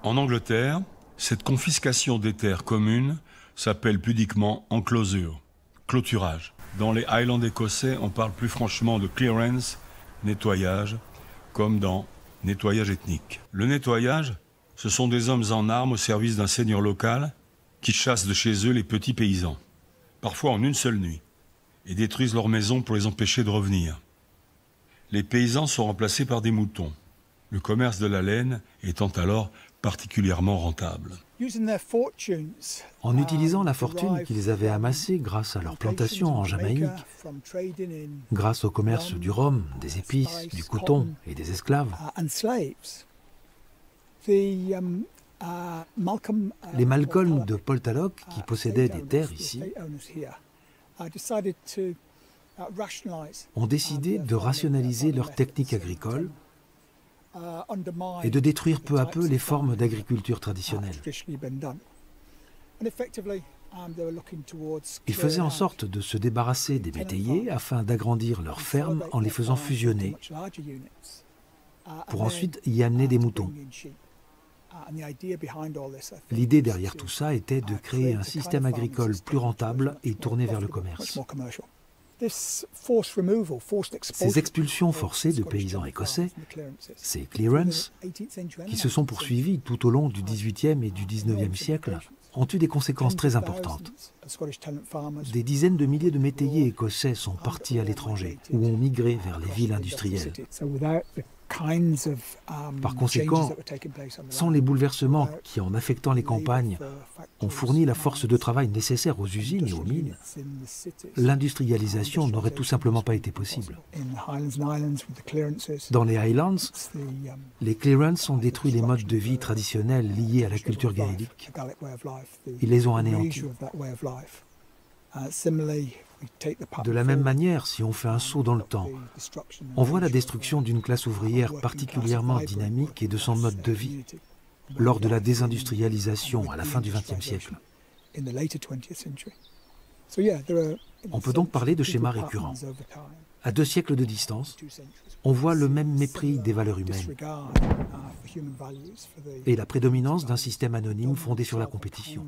En Angleterre, cette confiscation des terres communes s'appelle pudiquement enclosure, clôturage. Dans les Highlands écossais, on parle plus franchement de clearance, nettoyage, comme dans nettoyage ethnique. Le nettoyage, ce sont des hommes en armes au service d'un seigneur local qui chassent de chez eux les petits paysans, parfois en une seule nuit, et détruisent leurs maisons pour les empêcher de revenir. Les paysans sont remplacés par des moutons, le commerce de la laine étant alors particulièrement rentable. En utilisant la fortune qu'ils avaient amassée grâce à leurs plantations en Jamaïque, grâce au commerce du rhum, des épices, du coton et des esclaves, les Malcolm de Poltalloch, qui possédaient des terres ici, ont décidé de rationaliser leurs techniques agricoles et de détruire peu à peu les formes d'agriculture traditionnelles. Ils faisaient en sorte de se débarrasser des métayers afin d'agrandir leurs fermes en les faisant fusionner, pour ensuite y amener des moutons. L'idée derrière tout ça était de créer un système agricole plus rentable et tourné vers le commerce. Ces expulsions forcées de paysans écossais, ces clearances, qui se sont poursuivies tout au long du XVIIIe et du XIXe siècle, ont eu des conséquences très importantes. Des dizaines de milliers de métayers écossais sont partis à l'étranger ou ont migré vers les villes industrielles. Par conséquent, sans les bouleversements qui, en affectant les campagnes, ont fourni la force de travail nécessaire aux usines et aux mines, l'industrialisation n'aurait tout simplement pas été possible. Dans les Highlands, les clearances ont détruit les modes de vie traditionnels liés à la culture gaélique. Ils les ont anéantis. De la même manière, si on fait un saut dans le temps, on voit la destruction d'une classe ouvrière particulièrement dynamique et de son mode de vie lors de la désindustrialisation à la fin du XXe siècle. On peut donc parler de schémas récurrents. À 2 siècles de distance, on voit le même mépris des valeurs humaines et la prédominance d'un système anonyme fondé sur la compétition.